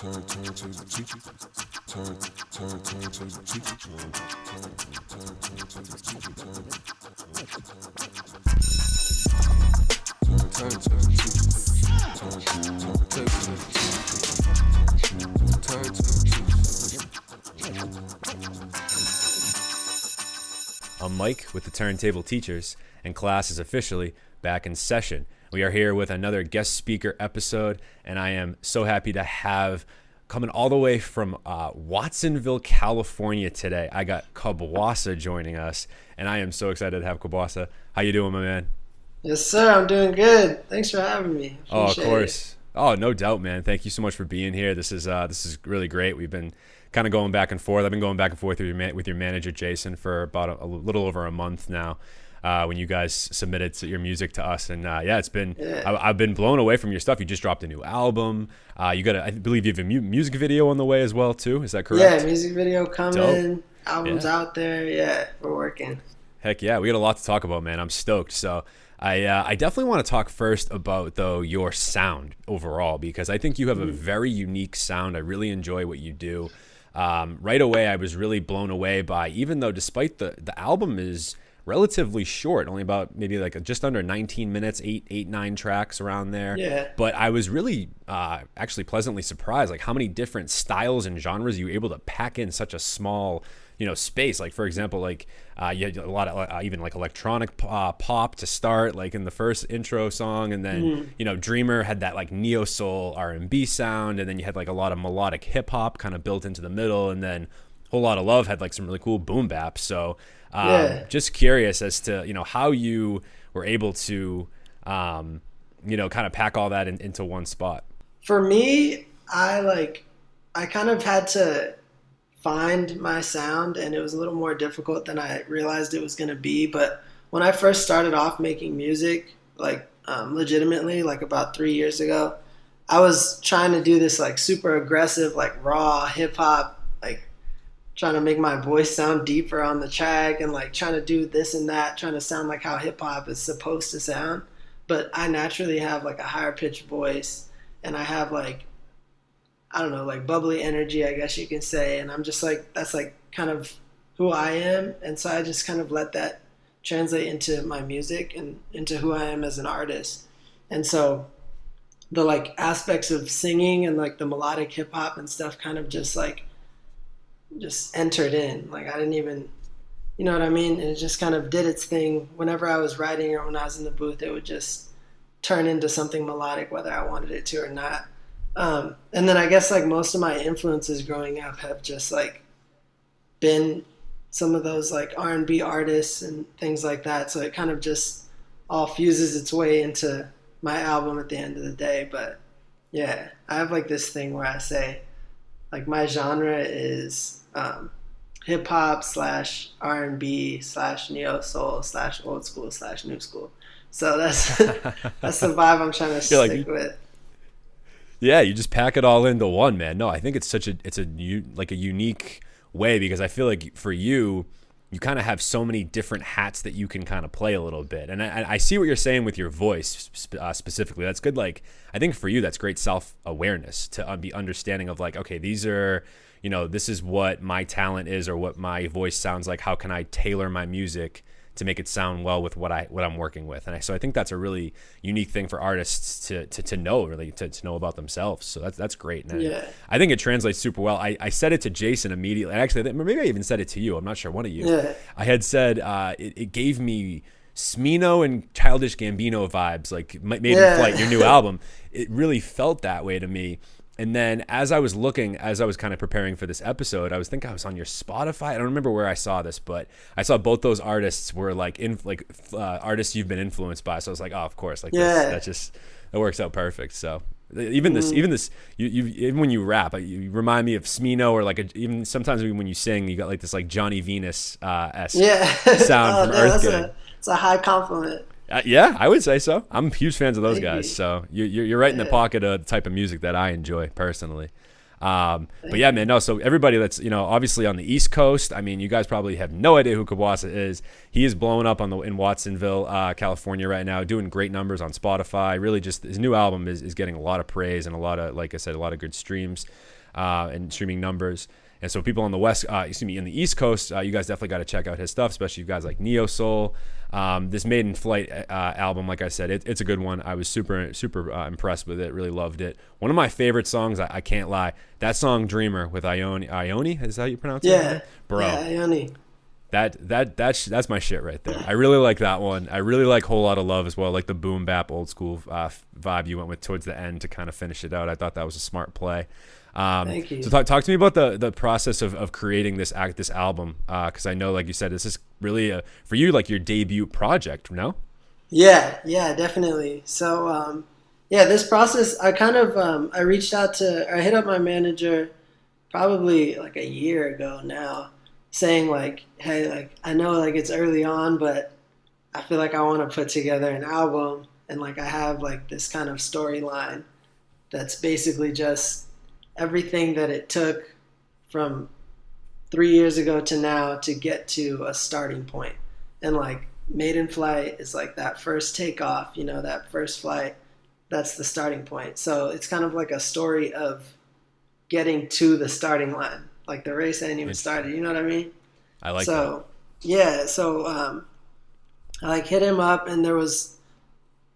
I'm Mike with the Turntable Teachers, and class is officially back in session. We are here with another guest speaker episode, and I am so happy to have coming all the way from Watsonville, California today. I got Kabwasa joining us, and I am so excited to have Kabwasa. How you doing, my man? Yes, sir. I'm doing good. Thanks for having me. Oh, of course. Oh, no doubt, man. Thank you so much for being here. This is really great. We've been kind of going back and forth. I've been going back and forth with your manager, Jason, for about a little over a month now. When you guys submitted your music to us, and I've been blown away from your stuff. You just dropped a new album. I believe you have a music video on the way as well too. Is that correct? Yeah, music video coming. Dope. Albums out there. Yeah, we're working. Heck yeah, we got a lot to talk about, man. I'm stoked. So I definitely want to talk first about your sound overall, because I think you have a very unique sound. I really enjoy what you do. Right away, I was really blown away by, even though despite the album is relatively short, only about maybe like just under 19 minutes, 9 tracks around there. Yeah. But I was really actually pleasantly surprised, like how many different styles and genres you were able to pack in such a small, space. Like, for example, like you had a lot of even like electronic pop to start, like in the first intro song, and then Dreamer had that like neo soul R&B sound, and then you had like a lot of melodic hip hop kind of built into the middle, and then Whole Lot of Love had like some really cool boom bap. So just curious as to how you were able to kind of pack all that into one spot. For me, I kind of had to find my sound, and it was a little more difficult than I realized it was going to be. But when I first started off making music, legitimately, like about 3 years ago, I was trying to do this like super aggressive, like raw hip hop, like trying to make my voice sound deeper on the track, and like trying to do this and that, trying to sound like how hip hop is supposed to sound. But I naturally have like a higher pitched voice, and I have like, I don't know, like bubbly energy, I guess you can say. And I'm just like, that's like kind of who I am. And so I just kind of let that translate into my music and into who I am as an artist. And so the like aspects of singing and like the melodic hip hop and stuff kind of just entered in. Like I didn't even, you know what I mean? And it just kind of did its thing. Whenever I was writing or when I was in the booth, it would just turn into something melodic, whether I wanted it to or not. And then I guess like most of my influences growing up have just like been some of those like R&B artists and things like that. So it kind of just all fuses its way into my album at the end of the day. But yeah, I have like this thing where I say like my genre is hip hop / R&B / neo soul / old school / new school. So that's the vibe I'm trying to stick with. Yeah, you just pack it all into one, man. No, I think it's a unique way, because I feel like for you kind of have so many different hats that you can kind of play a little bit. And I see what you're saying with your voice specifically. That's good. Like, I think for you, that's great self-awareness to be understanding of like, okay, these are, this is what my talent is or what my voice sounds like. How can I tailor my music to make it sound well with what I'm working with? And so I think that's a really unique thing for artists to know, really, to know about themselves. So that's great. And yeah. I think it translates super well. I said it to Jason immediately. Actually, maybe I even said it to you. I'm not sure, one of you. Yeah. I had said it gave me Smino and Childish Gambino vibes, like Maiden Flight, your new album. It really felt that way to me. And then as I was kind of preparing for this episode, I was on your Spotify. I don't remember where I saw this, but I saw both those artists were like artists you've been influenced by. So I was like, oh, of course, that works out perfect. So even when you rap, you remind me of Smino, or like even sometimes when you sing, you got like this like Johnny Venus esque sound from Earth Gang. It's a high compliment. Yeah, I would say so. I'm huge fans of those guys. So you're right in the pocket of the type of music that I enjoy personally. But yeah, man, no. So everybody that's, obviously on the East Coast, I mean, you guys probably have no idea who Kabwasa is. He is blowing up in Watsonville, California right now, doing great numbers on Spotify. Really, just his new album is getting a lot of praise and a lot of, like I said, a lot of good streams and streaming numbers. And so people on the in the East Coast, you guys definitely got to check out his stuff, especially you guys like Neo Soul. This Maiden Flight album, like I said, it's a good one. I was super impressed with it. Really loved it. One of my favorite songs, I can't lie, that song "Dreamer" with Ione. Ione, is that how you pronounce it? Yeah, bro. Yeah, Ione. That's my shit right there. I really like that one. I really like "Whole Lotta Love" as well, like the boom bap old school vibe you went with towards the end to kind of finish it out. I thought that was a smart play. Thank you. So talk to me about the process of creating this album, because I know, like you said, this is really for you, like your debut project. No? Yeah, definitely. So this process, I kind of I hit up my manager probably like a year ago now, saying like, hey, like I know like it's early on, but I feel like I want to put together an album, and like I have like this kind of storyline that's basically just everything that it took from 3 years ago to now to get to a starting point. And like Maiden Flight is like that first takeoff, that first flight, that's the starting point. So it's kind of like a story of getting to the starting line. Like the race ain't even started, you know what I mean? I like that. Yeah, so I like hit him up, and there was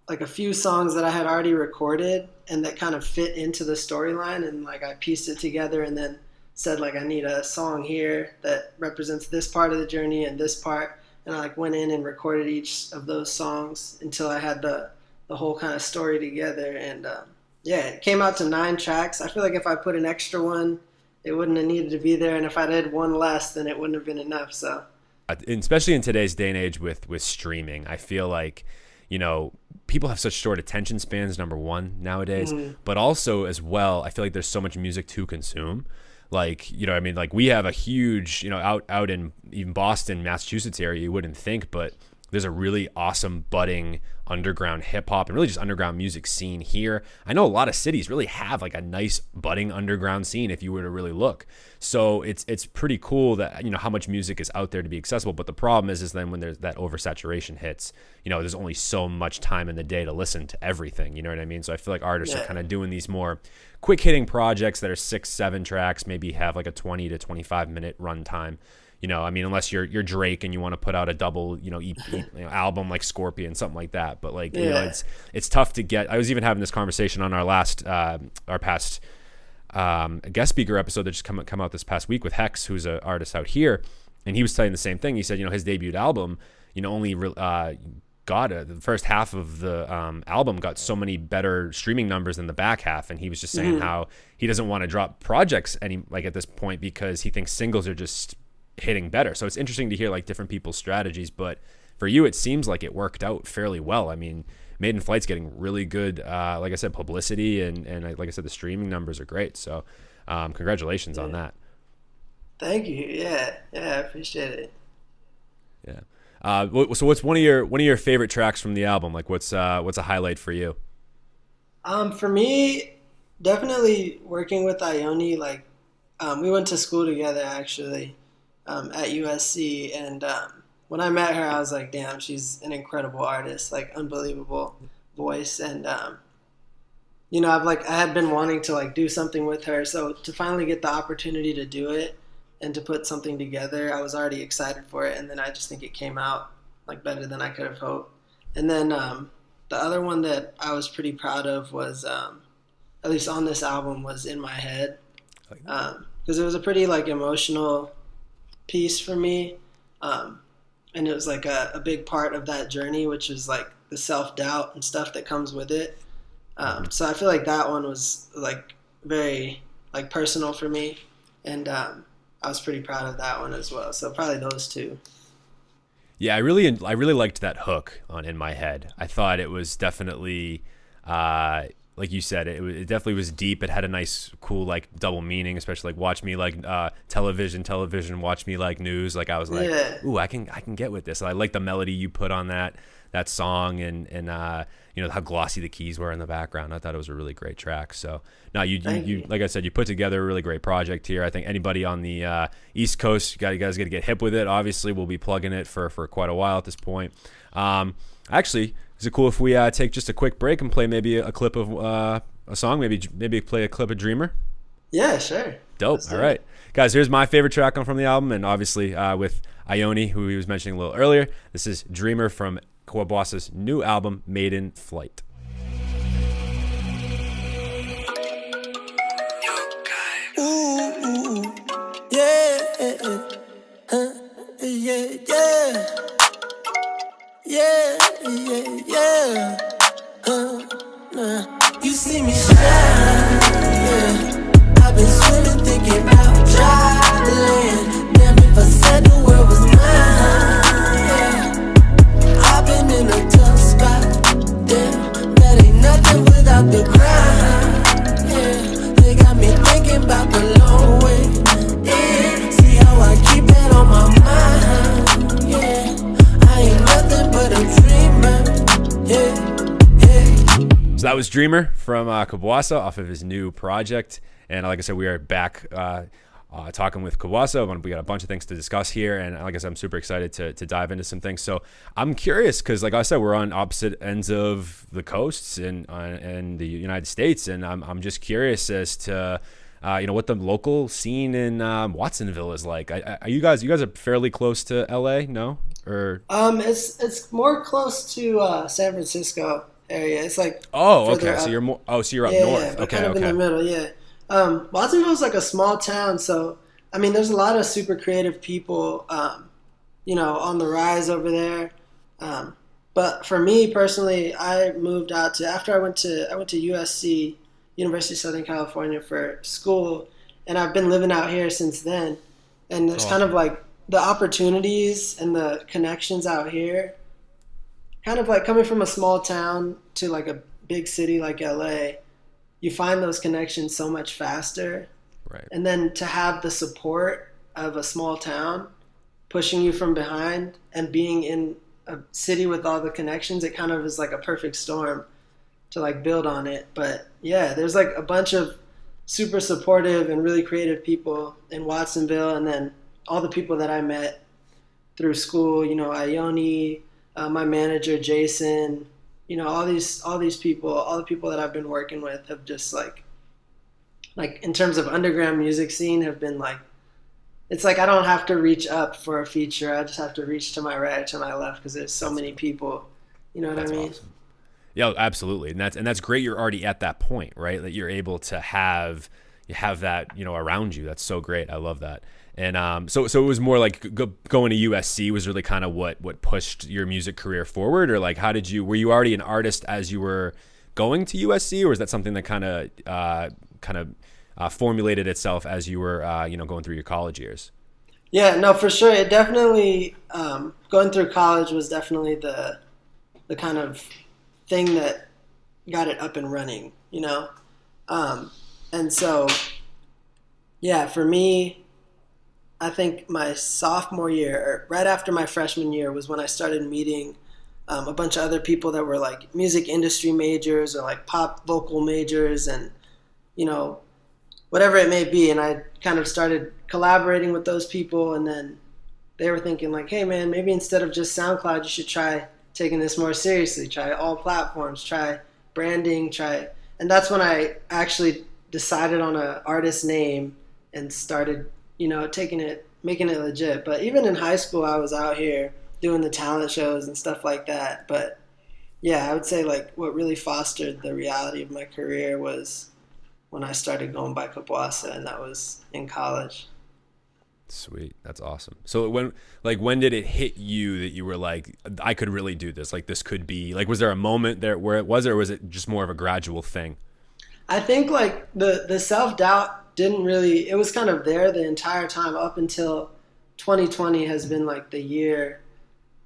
like a few songs that I had already recorded and that kind of fit into the storyline, and like I pieced it together and then said like I need a song here that represents this part of the journey and this part, and I like went in and recorded each of those songs until I had the whole kind of story together. And it came out to 9 tracks. I feel like if I put an extra one, it wouldn't have needed to be there, and if I did one less, then it wouldn't have been enough. So especially in today's day and age with streaming, I feel like people have such short attention spans, number one, nowadays, but also as well, I feel like there's so much music to consume. Like, I mean, like we have a huge, out in even Boston, Massachusetts area, you wouldn't think, but there's a really awesome budding underground hip hop and really just underground music scene here. I know a lot of cities really have like a nice budding underground scene if you were to really look. So it's pretty cool that, how much music is out there to be accessible. But the problem is then when there's that oversaturation hits, there's only so much time in the day to listen to everything. You know what I mean? So I feel like artists are kind of doing these more quick hitting projects that are 6-7 tracks, maybe have like a 20 to 25 minute run time. I mean, unless you're Drake and you want to put out a double, EP, album like Scorpion, something like that. But like, it's tough to get. I was even having this conversation on our past guest speaker episode that just come out this past week with Hex, who's an artist out here, and he was saying the same thing. He said, his debut album, only got the first half of the album got so many better streaming numbers than the back half, and he was just saying how he doesn't want to drop projects at this point because he thinks singles are just hitting better. So it's interesting to hear like different people's strategies, but for you it seems like it worked out fairly well. I mean, Maiden Flight's getting really good like I said, publicity, and like I said, the streaming numbers are great. So congratulations on that. Thank you. Yeah, I appreciate it. Yeah. So what's one of your favorite tracks from the album? Like what's a highlight for you? For me, definitely working with Ione. Like we went to school together actually. At USC, and when I met her, I was like, damn, she's an incredible artist, like unbelievable voice. And I had been wanting to like do something with her, so to finally get the opportunity to do it and to put something together, I was already excited for it, and then I just think it came out like better than I could have hoped. And then the other one that I was pretty proud of was at least on this album was In My Head, because it was a pretty like emotional piece for me, and it was like a big part of that journey, which is like the self-doubt and stuff that comes with it. So I feel like that one was like very like personal for me, and I was pretty proud of that one as well. So probably those two. Yeah, I really liked that hook on In My Head. I thought it was definitely like you said, it definitely was deep. It had a nice, cool, like double meaning, especially like watch me like television, watch me like news. Like I was like, Yeah. ooh, I can get with this. And I like the melody you put on that song, and you know how glossy the keys were in the background. I thought it was a really great track. So no, Thank you you. like I said, you put together a really great project here. I think anybody on the East Coast, you guys got to get hip with it. Obviously, we'll be plugging it for quite a while at this point. Actually, is it cool if we take just a quick break and play maybe a clip of a song? Maybe play a clip of Dreamer? Yeah, sure. Dope. Let's do All it. right. Guys, here's my favorite track from the album, and obviously with Ione, who he was mentioning a little earlier. This is Dreamer from Kabwasa's new album, Maiden Flight. Ooh, yeah, huh, yeah, yeah, yeah, yeah, yeah, nah. You see me shine, yeah. I've been swimming, thinking about traveling. Damn, if I said the world was mine, yeah. I've been in a tough spot, damn. That ain't nothing without the grind, yeah. They got me thinking about the long way, yeah. See how I keep that on my mind, yeah. I ain't nothing but a dreamer, yeah. So that was Dreamer from Kabwasa off of his new project. And like I said, we are back talking with Kabwasa. We got a bunch of things to discuss here. And like I said, I'm super excited to dive into some things. So I'm curious because, like I said, we're on opposite ends of the coasts in the United States. And I'm just curious as to, what the local scene in Watsonville is like. Are you guys are fairly close to LA? No? Or It's more close to San Francisco area. It's like okay. up. So you're more. Oh, so you're up Yeah, north. but Okay, kind of in the middle. Yeah. Watsonville's like a small town, so I mean, there's a lot of super creative people, on the rise over there. But for me personally, I moved out to after I went to USC, University of Southern California, for school, and I've been living out here since then. And it's kind of like the opportunities and the connections out here, kind of like coming from a small town to like a big city like LA, you find those connections so much faster. right. And then to have the support of a small town pushing you from behind and being in a city with all the connections, it kind of is like a perfect storm to like build on it. But yeah, there's like a bunch of super supportive and really creative people in Watsonville, and then all the people that I met through school, Ione, my manager Jason, all these people, all the people that I've been working with have just like in terms of underground music scene have been like, it's like I don't have to reach up for a feature. I just have to reach to my right, to my left, because there's so many people. You know what I mean? Awesome. Yeah, absolutely. And that's great. You're already at that point, right? That you're able to have that, around you. That's so great. I love that. And so it was more like going to USC was really kind of what pushed your music career forward, or like were you already an artist as you were going to USC, or was that something that kind of formulated itself as you were going through your college years? Yeah, no, for sure. It definitely going through college was definitely the kind of thing that got it up and running, and so yeah, for me, I think my sophomore year, or right after my freshman year, was when I started meeting a bunch of other people that were like music industry majors or like pop vocal majors, and whatever it may be. And I kind of started collaborating with those people, and then they were thinking like, hey man, maybe instead of just SoundCloud, you should try taking this more seriously, try all platforms, try branding, and that's when I actually decided on an artist name and started making it legit. But even in high school, I was out here doing the talent shows and stuff like that. But yeah, I would say like what really fostered the reality of my career was when I started going by Kabwasa, and that was in college. Sweet. That's awesome. So when did it hit you that you were like, I could really do this? Like this could be like, was there a moment there where it was, or was it just more of a gradual thing? I think like the self-doubt didn't really, it was kind of there the entire time up until 2020 has been like the year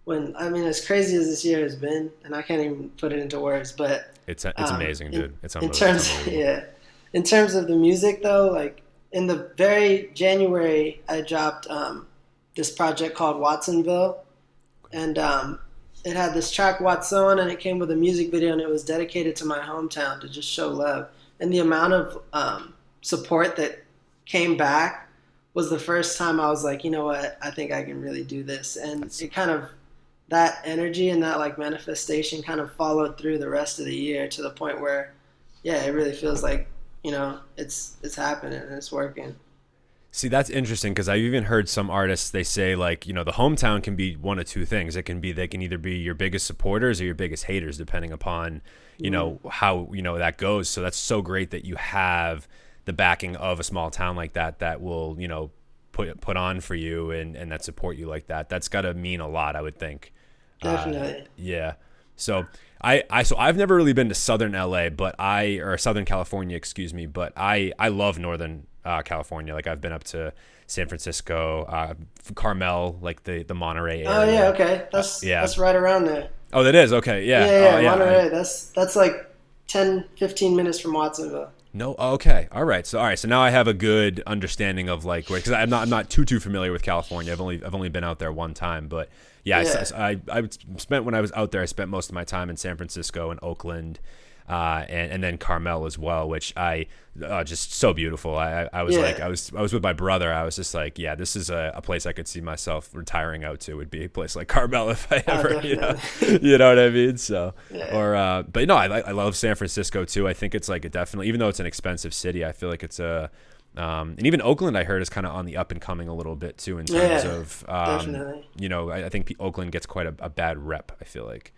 as crazy as this year has been, and I can't even put it into words, but It's amazing, dude. in terms, it's unbelievable. yeah, in terms of the music though, like in the very January, I dropped this project called Watsonville, and it had this track Watson, and it came with a music video, and it was dedicated to my hometown to just show love. And the amount of support that came back was the first time I was like, you know what, I think I can really do this. And it kind of, that energy and that like manifestation kind of followed through the rest of the year to the point where, yeah, it really feels like, it's happening and it's working. See, that's interesting because I've even heard some artists, they say like, the hometown can be one of two things. They can either be your biggest supporters or your biggest haters, depending upon, how, that goes. So that's so great that you have the backing of a small town like that will, put on for you and that support you like that. That's got to mean a lot, I would think. Definitely. Yeah. So so I've never really been to Southern LA, or Southern California, excuse me, but I love Northern California. Like I've been up to San Francisco, Carmel, like the Monterey area. Oh yeah, okay. That's right around there. Oh, that is okay. Yeah. Yeah, Monterey. That's like 10, 15 minutes from Watsonville. No. Okay. All right. So now I have a good understanding of like where, because I'm not too familiar with California. I've only been out there one time, but yeah. I spent, when I was out there, I spent most of my time in San Francisco and Oakland, and then Carmel as well, which just so beautiful. I was like, I was with my brother. I was just like, yeah, this is a place I could see myself retiring out to, would be a place like Carmel if I ever, you know what I mean? So, yeah. But no, I love San Francisco too. I think it's like definitely, even though it's an expensive city, I feel like it's and even Oakland, I heard, is kind of on the up and coming a little bit too in terms of, definitely. I think Oakland gets quite a bad rep, I feel like.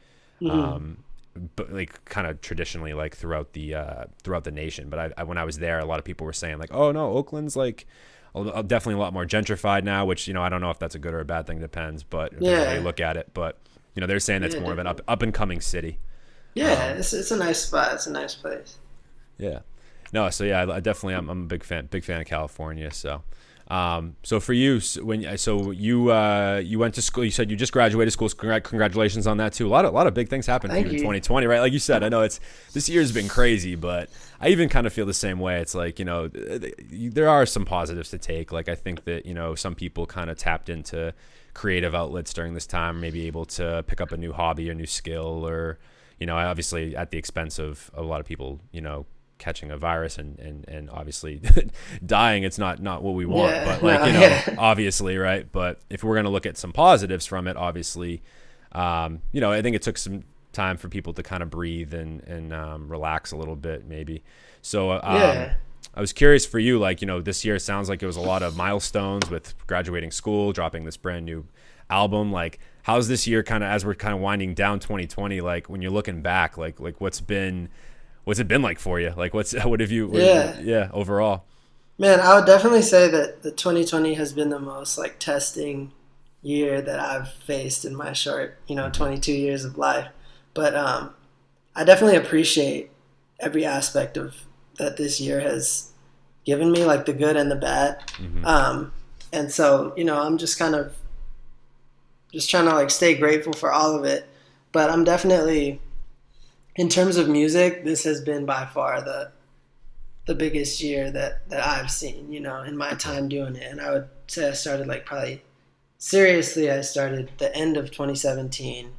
But like kind of traditionally, like throughout the nation. But when I was there, a lot of people were saying like, oh no, Oakland's like definitely a lot more gentrified now, which, I don't know if that's a good or a bad thing, depends, but how you look at it. But, they're saying that's more of an up and coming city. Yeah. It's a nice spot. It's a nice place. Yeah. No. So yeah, I definitely, I'm a big fan of California. So, so for you, you went to school, you said you just graduated school. Congratulations on that too. A lot of big things happened for you in 2020, right? Like you said, I know this year's been crazy, but I even kind of feel the same way. It's like, there are some positives to take. Like, I think that, some people kind of tapped into creative outlets during this time, maybe able to pick up a new hobby or new skill, or, obviously at the expense of a lot of people, catching a virus and obviously dying. It's not what we want, but like, obviously, right? But if we're going to look at some positives from it, obviously, I think it took some time for people to kind of breathe and relax a little bit, maybe. So I was curious for you, like, this year sounds like it was a lot of milestones with graduating school, dropping this brand new album. Like, how's this year kind of, as we're kind of winding down 2020, like when you're looking back, like what's it been like for you? Like, what have you, overall? Man, I would definitely say that the 2020 has been the most like testing year that I've faced in my short, 22 years of life. But I definitely appreciate every aspect of that this year has given me, like the good and the bad. And so, I'm just kind of trying to like stay grateful for all of it. But I'm definitely, in terms of music, this has been by far the biggest year that I've seen, in my time doing it. And I would say I started like probably seriously, I started the end of 2017,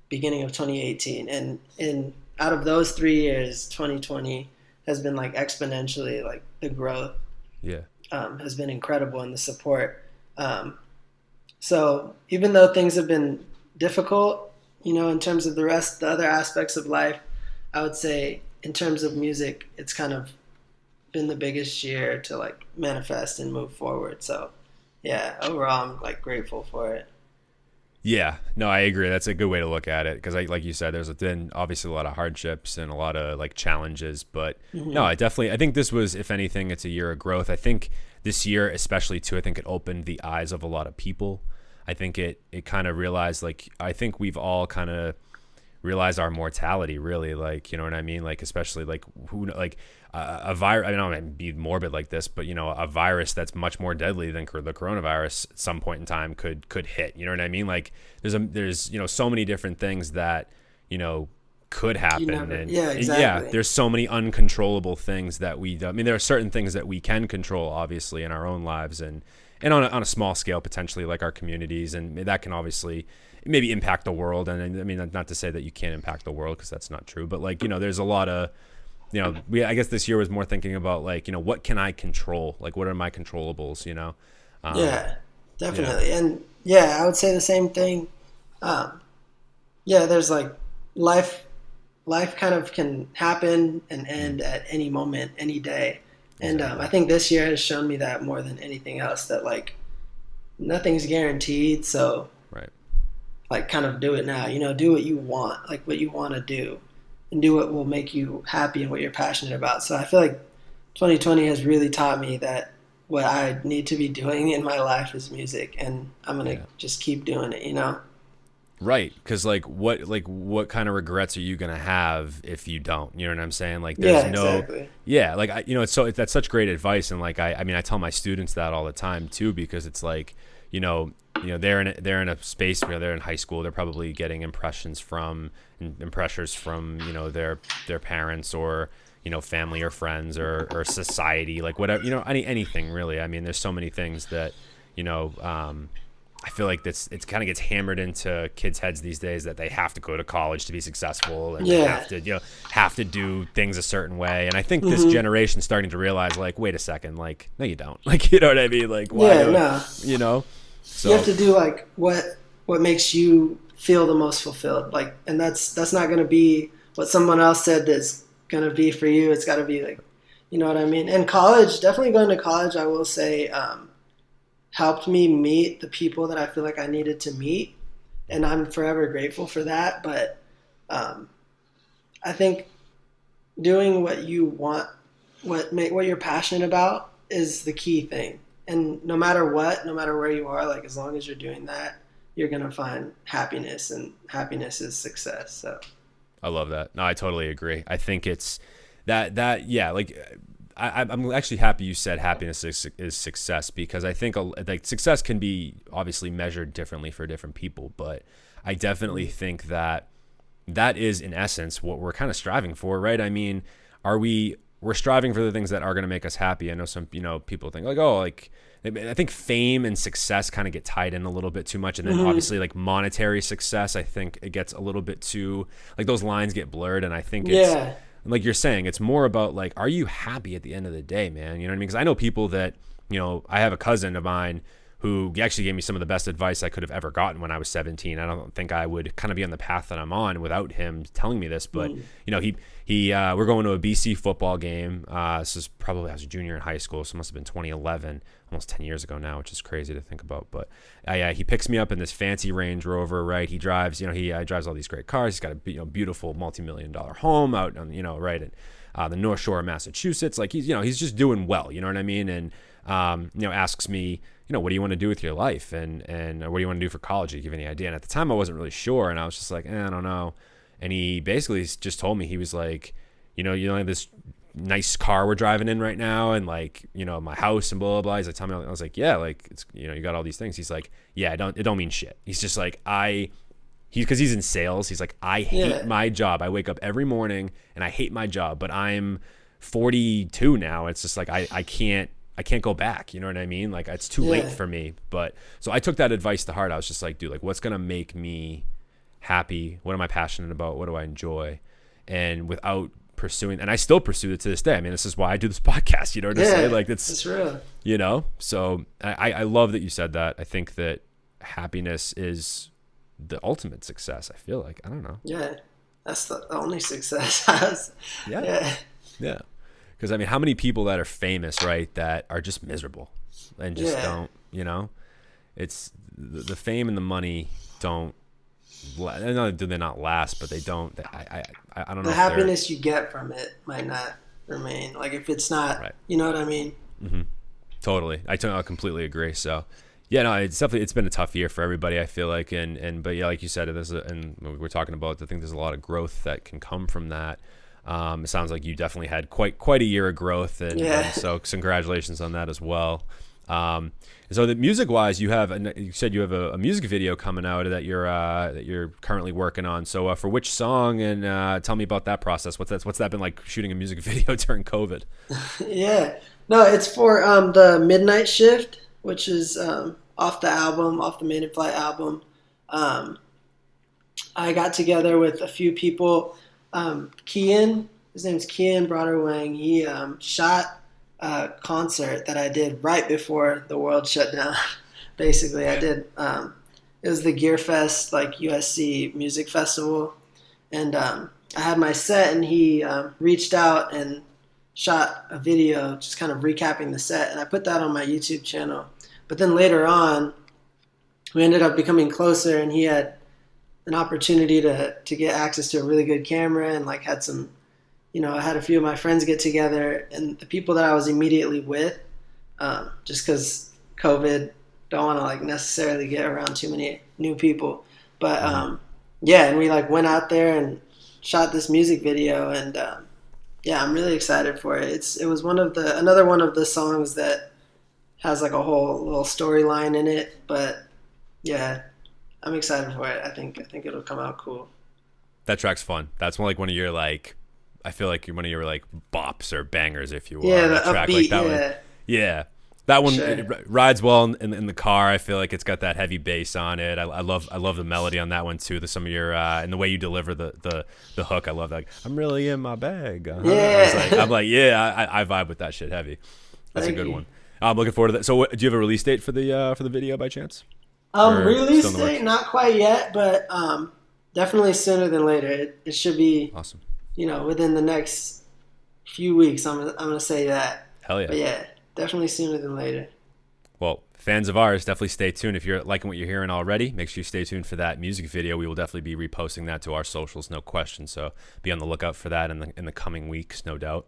beginning of 2018. And out of those 3 years, 2020 has been like exponentially, like the growth has been incredible, and the support. So even though things have been difficult, in terms of the other aspects of life, I would say in terms of music, it's kind of been the biggest year to like manifest and move forward. So yeah, overall, I'm like grateful for it. Yeah, no, I agree. That's a good way to look at it, because like you said, there's been obviously a lot of hardships and a lot of like challenges, but no, I think this was, if anything, it's a year of growth. I think this year especially too, I think it opened the eyes of a lot of people. I think it kind of realized, like, I think we've all kind of realize our mortality, really. Like, you know what I mean? Like, especially like a virus, I don't want to be morbid like this, but, you know, a virus that's much more deadly than the coronavirus at some point in time could hit, you know what I mean? Like there's, you know, so many different things that, you know, could happen. Yeah, exactly. Yeah, there's so many uncontrollable things that I mean, there are certain things that we can control, obviously, in our own lives and on a small scale, potentially, like our communities, and that can obviously maybe impact the world. And I mean, not to say that you can't impact the world, because that's not true, but like, you know, there's a lot of, you know, I guess this year was more thinking about like, you know, what can I control? Like, what are my controllables, you know? Yeah, definitely. Yeah. And yeah, I would say the same thing. Yeah, there's like life kind of can happen and end at any moment, any day. And I think this year has shown me that more than anything else, that like nothing's guaranteed. So right, like kind of do it now, you know, do what you want, like what you want to do, and do what will make you happy and what you're passionate about. So I feel like 2020 has really taught me that what I need to be doing in my life is music, and I'm going to just keep doing it, you know? Right, because like what kind of regrets are you gonna have if you don't? You know what I'm saying? Like there's exactly. Like you know, that's such great advice, and like I mean I tell my students that all the time too, because it's like you know they're in a space where they're in high school, they're probably getting impressions from and pressures from, you know, their parents or, you know, family or friends or society, like whatever, you know, anything really. I mean, there's so many things that, you know, I feel like it's kind of gets hammered into kids' heads these days that they have to go to college to be successful, and they have to do things a certain way. And I think this generation's starting to realize, like, wait a second, like, no, you don't. Like, you know what I mean? Like, why? You know, so you have to do like what makes you feel the most fulfilled. Like, and that's not going to be what someone else said that's going to be for you. It's got to be like, you know what I mean? And college, definitely going to college, I will say, helped me meet the people that I feel like I needed to meet, and I'm forever grateful for that. But I think doing what you want, what you're passionate about, is the key thing. And no matter where you are, like as long as you're doing that, you're gonna find happiness, and happiness is success. So I love that. No, I totally agree. I think it's that yeah, like I'm actually happy you said happiness is success, because I think like success can be obviously measured differently for different people, but I definitely think that is in essence what we're kind of striving for, right? I mean, we're striving for the things that are going to make us happy. I know some, you know, people think like, oh, like I think fame and success kind of get tied in a little bit too much, and then obviously like monetary success, I think it gets a little bit too, like those lines get blurred, and I think it's like you're saying, it's more about like, are you happy at the end of the day, man? You know what I mean? Because I know people that, you know, I have a cousin of mine who actually gave me some of the best advice I could have ever gotten when I was 17. I don't think I would kind of be on the path that I'm on without him telling me this. But, you know, we're going to a BC football game. This is probably, I was a junior in high school, so it must have been 2011, almost 10 years ago now, which is crazy to think about. But he picks me up in this fancy Range Rover, right? He drives, you know, he drives all these great cars. He's got a beautiful multi-million-dollar home out on, you know, right in the North Shore of Massachusetts. Like he's just doing well, you know what I mean? And, you know, asks me, you know, what do you want to do with your life? And what do you want to do for college? Do you give any idea? And at the time I wasn't really sure. And I was just like, I don't know. And he basically just told me, he was like, you know, this nice car we're driving in right now, and like, you know, my house and blah, blah, blah. He's like, tell me, I was like, yeah, like, it's, you know, you got all these things. He's like, yeah, it don't mean shit. He's just like, because he's in sales. He's like, I hate my job. I wake up every morning and I hate my job, but I'm 42 now. It's just like, I can't go back. You know what I mean? Like, it's too late for me. But so I took that advice to heart. I was just like, dude, like, what's going to make me happy? What am I passionate about? What do I enjoy? And without pursuing, and I still pursue it to this day. I mean, this is why I do this podcast, you know what I say? Like, it's real, you know? So I love that you said that. I think that happiness is the ultimate success. I feel like, I don't know. Yeah. That's the only success. Yeah. Because I mean, how many people that are famous, right, that are just miserable and just don't, you know, it's the fame and the money don't, not do they not last, but they don't. I don't know. The happiness you get from it might not remain. Like if it's not, you know what I mean? Mm-hmm. Totally. I completely agree. So, Yeah, no, it's been a tough year for everybody. I feel like, but yeah, like you said, and we're talking about. I think there's a lot of growth that can come from that. It sounds like you definitely had quite a year of growth, and so congratulations on that as well. So the music wise, you said you have a music video coming out that you're currently working on. So for which song, and tell me about that process. What's that been like shooting a music video during COVID? Yeah. No, it's for the Midnight Shift, which is off the Maiden Flight album. I got together with a few people. Kian, his name's Kian Broderwang. He shot a concert that I did right before the world shut down. Basically, I did. It was the Gear Fest, like USC Music Festival, and I had my set, and he reached out and shot a video just kind of recapping the set, and I put that on my YouTube channel. But then later on, we ended up becoming closer, and he had an opportunity to get access to a really good camera, and like had some, I had a few of my friends get together, and the people that I was immediately with, just because COVID, don't want to like necessarily get around too many new people. But and we like went out there and shot this music video, and I'm really excited for it. It was another one of the songs that has like a whole little storyline in it, but yeah, I'm excited for it. I think it'll come out cool. That track's fun. That's one of your like, I feel like you're one of your like bops or bangers, if you will. Yeah, the track, upbeat, like that one. Yeah. That one Sure. It rides well in the car. I feel like it's got that heavy bass on it. I love the melody on that one too. Some of your and the way you deliver the hook. I love that. Like, I'm really in my bag. Uh-huh. Yeah. I'm like, yeah, I vibe with that shit heavy. That's Thank a good you. one. I'm looking forward to that. So, do you have a release date for the video by chance? Release date, not quite yet, but definitely sooner than later. It should be Awesome. Within the next few weeks. I'm gonna say that. Hell yeah. But yeah, definitely sooner than later. Well, fans of ours, definitely stay tuned. If you're liking what you're hearing already, make sure you stay tuned for that music video. We will definitely be reposting that to our socials, no question. So be on the lookout for that in the coming weeks, no doubt.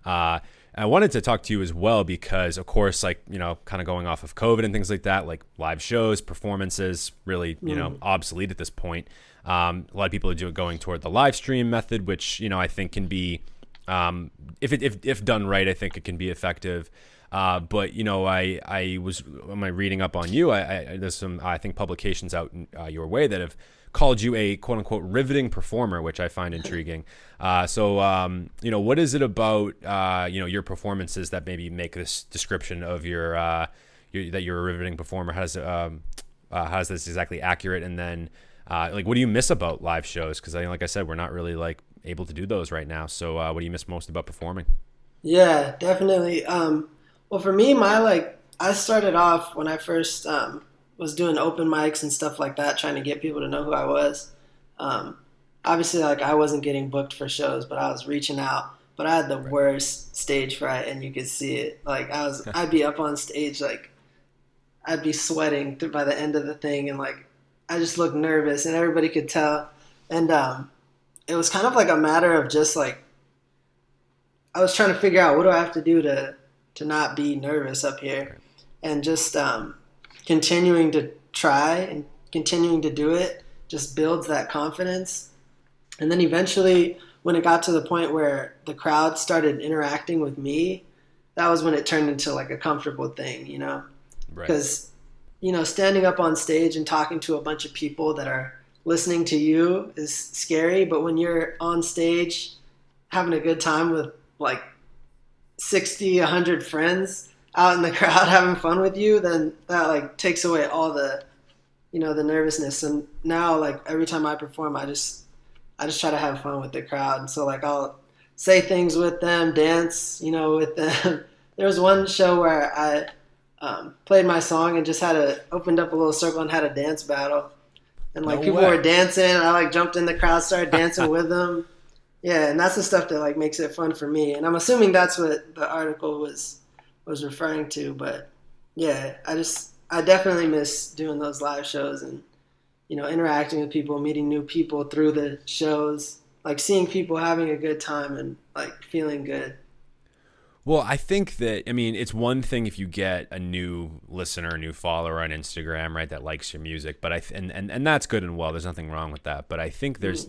I wanted to talk to you as well because, of course, like, kind of going off of COVID and things like that, like live shows, performances, really, obsolete at this point. A lot of people are going toward the live stream method, which, I think can be, if done right, I think it can be effective. But I was when I reading up on you, there's some I think publications out your way that have called you a quote unquote riveting performer, which I find intriguing. So what is it about your performances that maybe make this description of that you're a riveting performer? How is this exactly accurate? And then what do you miss about live shows? Because like I said, we're not really like able to do those right now. So what do you miss most about performing? Yeah, definitely. Well, for me, I started off when I first was doing open mics and stuff like that, trying to get people to know who I was. Obviously, like I wasn't getting booked for shows, but I was reaching out. But I had the worst stage fright, and you could see it. Like I'd be up on stage, like I'd be sweating by the end of the thing, and like I just looked nervous, and everybody could tell. And it was kind of like a matter of just like I was trying to figure out what do I have to do to not be nervous up here, and just continuing to try and continuing to do it just builds that confidence. And then eventually, when it got to the point where the crowd started interacting with me, that was when it turned into like a comfortable thing, because standing up on stage and talking to a bunch of people that are listening to you is scary, but when you're on stage having a good time with like 60, 100 friends out in the crowd having fun with you, then that like takes away all the, the nervousness. And now like every time I perform, I just try to have fun with the crowd. So like I'll say things with them, dance, with them. There was one show where I played my song and just opened up a little circle and had a dance battle. And like people were dancing, and I like jumped in the crowd, started dancing with them. Yeah, and that's the stuff that like makes it fun for me. And I'm assuming that's what the article was referring to. But yeah, I definitely miss doing those live shows and interacting with people, meeting new people through the shows, like seeing people having a good time and like feeling good. Well, I think that, I mean, it's one thing if you get a new listener, a new follower on Instagram, right, that likes your music, but and that's good and well. There's nothing wrong with that. But I think there's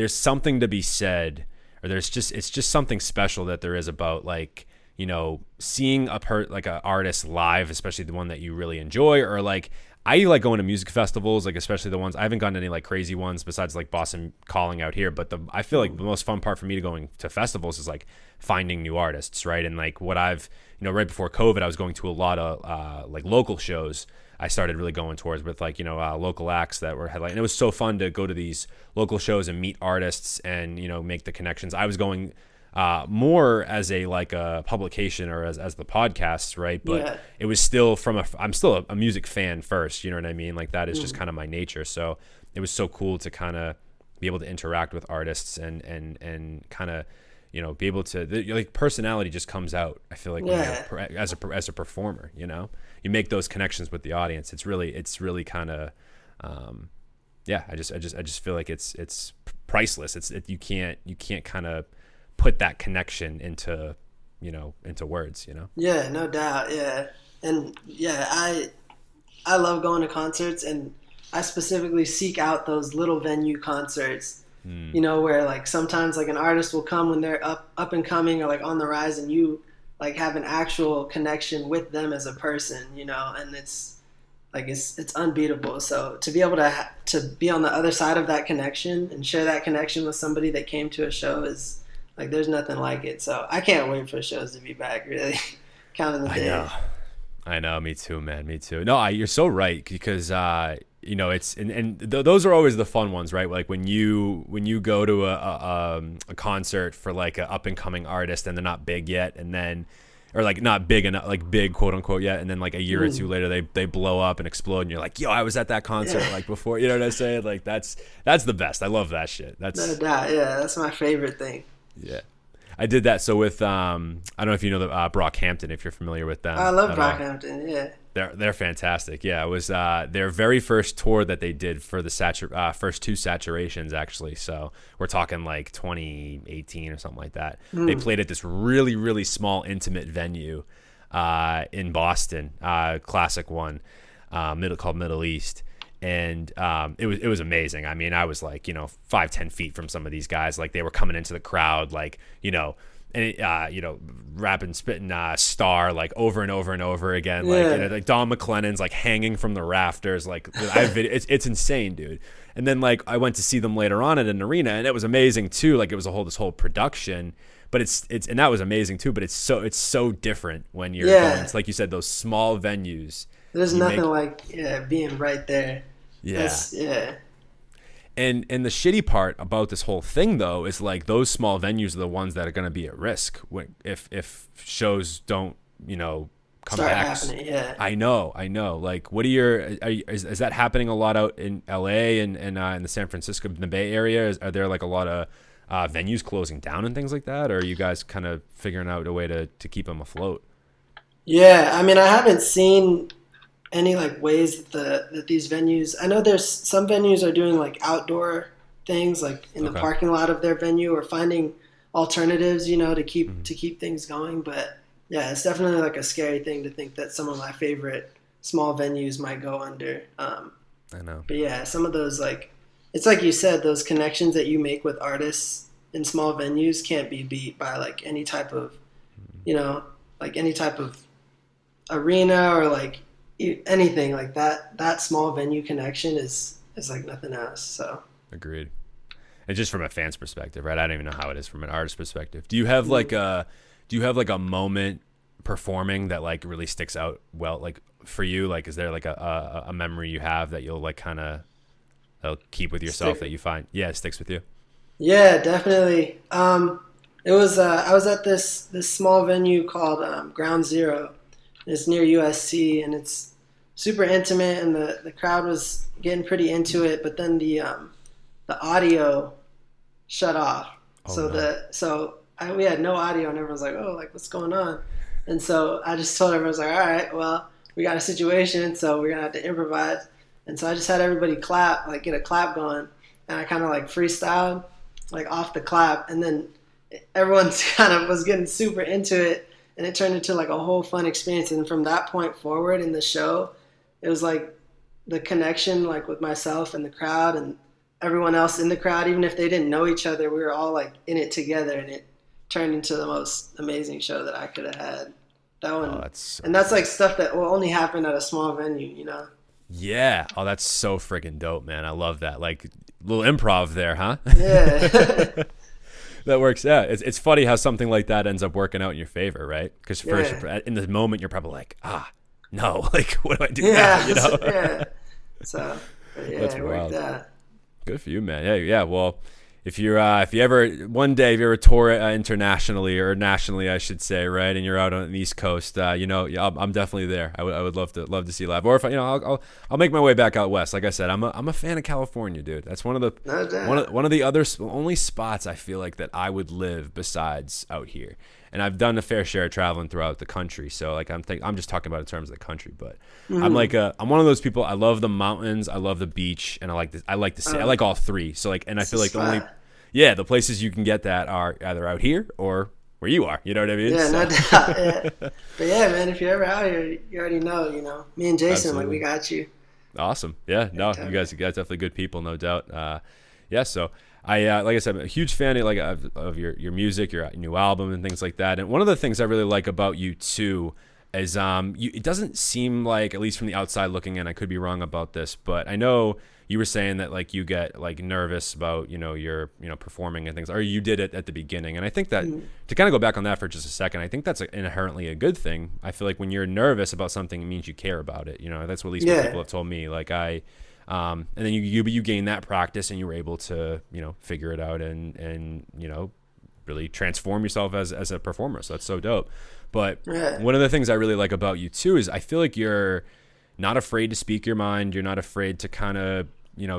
something to be said, or it's just something special that there is about, like, you know, seeing like an artist live, especially the one that you really enjoy, or like, I like going to music festivals, like especially the ones I haven't gone to any like crazy ones besides like Boston Calling out here. But I feel like the most fun part for me to going to festivals is like finding new artists, right? And like what I've, you know, right before COVID, I was going to a lot of like local shows. I started really going towards with like, you know, local acts that were headlining. And it was so fun to go to these local shows and meet artists and, you know, make the connections. I was going more as a like a publication or as the podcast, right? But it was still I'm still a music fan first, you know what I mean? Like that is just kind of my nature. So it was so cool to kind of be able to interact with artists and kind of, you know, be able to, like, personality just comes out. I feel like when you're, as a performer, you know, you make those connections with the audience. It's really kind of, I just feel like it's priceless. You can't kind of put that connection into words, you know? Yeah, no doubt. Yeah. And yeah, I love going to concerts, and I specifically seek out those little venue concerts, you know, where like sometimes like an artist will come when they're up and coming or like on the rise, and you like have an actual connection with them as a person, you know, and it's like, it's unbeatable. So to be able to be on the other side of that connection and share that connection with somebody that came to a show is like, there's nothing like it. So I can't wait for shows to be back, really. Counting the days. I know. Me too, man. Me too. No, you're so right, because you know, it's those are always the fun ones, right? Like when you go to a concert for like an up and coming artist and they're not big yet, and then, or like not big enough, like big quote unquote yet, and then like a year or two later they blow up and explode, and you're like, yo, I was at that concert like before. You know what I'm saying? Like that's the best. I love that shit. That's no doubt. Yeah, that's my favorite thing. Yeah. I did that. So with I don't know if you know the Brockhampton, if you're familiar with them. I love Brockhampton. Yeah. They're fantastic. Yeah, it was their very first tour that they did for the first two Saturations, actually. So we're talking like 2018 or something like that. They played at this really, really small, intimate venue in Boston, classic one, called Middle East. And it was amazing. I mean, I was like, you know, 5-10 feet from some of these guys. Like they were coming into the crowd, like, you know, and you know, rapping, spitting Star like over and over and over again. Like, you know, like Don McLennan's like hanging from the rafters. Like it's insane, dude. And then like I went to see them later on at an arena, and it was amazing too. Like it was this whole production. But it's and that was amazing too. But it's so different when you're going to, like you said, those small venues. There's nothing like being right there. Yeah. And the shitty part about this whole thing, though, is like those small venues are the ones that are going to be at risk if shows don't, you know, come back. Happening, yeah. I know. Like, what is that happening a lot out in LA and in the San Francisco, in the Bay Area? Are there like a lot of venues closing down and things like that, or are you guys kind of figuring out a way to keep them afloat? Yeah, I mean, I haven't seen any like ways that these venues, I know there's some venues are doing like outdoor things like in the parking lot of their venue, or finding alternatives, you know, to keep things going. But yeah, it's definitely like a scary thing to think that some of my favorite small venues might go under. I know. But yeah, some of those, like, it's like you said, those connections that you make with artists in small venues can't be beat by like any type of, you know, like any type of arena or like anything like that. That small venue connection is like nothing else. So agreed. And just from a fan's perspective, right? I don't even know how it is from an artist perspective. Do you have like a moment performing that like really sticks out well, like for you? Like, is there like a memory you have that you'll like kind of keep with yourself that you find sticks with you? Yeah, definitely. It was I was at this small venue called Ground Zero. It's near USC, and it's super intimate, and the crowd was getting pretty into it. But then the audio shut off. We had no audio, and everyone's like, "Oh, like what's going on?" And so I just told everyone, I was like, "All right, well, we got a situation, so we're gonna have to improvise." And so I just had everybody clap, like get a clap going, and I kind of like freestyled, like off the clap, and then everyone kind of was getting super into it. and it turned into like a whole fun experience. And from that point forward in the show, it was like the connection like with myself and the crowd and everyone else in the crowd, even if they didn't know each other, we were all like in it together, and it turned into the most amazing show that I could have had. That one, and that's like stuff that will only happen at a small venue, you know? Yeah. Oh, that's so freaking dope, man. I love that. Like little improv there, huh? Yeah. That works. Yeah. It's funny how something like that ends up working out in your favor, right? Because first, in the moment, you're probably like, no, like, what do I do now? You know? Yeah. So, yeah, that's it wild. worked out. Good for you, man. Yeah. Well, if you ever one day if you ever tour internationally or nationally, I should say, right, and you're out on the East Coast, you know, I'm definitely there. I would love to see you live. Or if I'll make my way back out west. Like I said, I'm a fan of California, dude. That's one of the other only spots I feel like that I would live besides out here. And I've done a fair share of traveling throughout the country. So like I'm just talking about in terms of the country, but I'm one of those people. I love the mountains, I love the beach, and I like the city. I like all three. So like, and I feel like the places you can get that are either out here or where you are. You know what I mean? Yeah, no doubt. Yeah. But yeah, man, if you're ever out here, you already know. You know, me and Jason, Absolutely. like we got you. Awesome. Yeah. No, you guys definitely good people, no doubt. Yeah. So. Like I said, I'm a huge fan of your music, your new album, and things like that. And one of the things I really like about you too is it doesn't seem like, at least from the outside looking in, I could be wrong about this, but I know you were saying that like you get like nervous about your performing and things, or you did it at the beginning. And I think that to kind of go back on that for just a second, I think that's inherently a good thing. I feel like when you're nervous about something, it means you care about it. That's what at least what people have told me. Like and then you gain that practice, and you were able to figure it out and really transform yourself as a performer. So that's so dope. But one of the things I really like about you too is I feel like you're not afraid to speak your mind. You're not afraid to kind of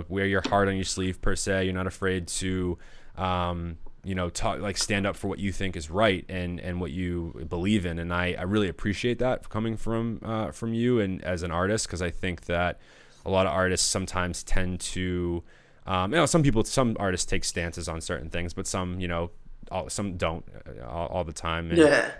wear your heart on your sleeve per se. You're not afraid to talk, like stand up for what you think is right and what you believe in. And I really appreciate that coming from you and as an artist, because I think that a lot of artists sometimes tend to, some artists take stances on certain things, but some don't all the time.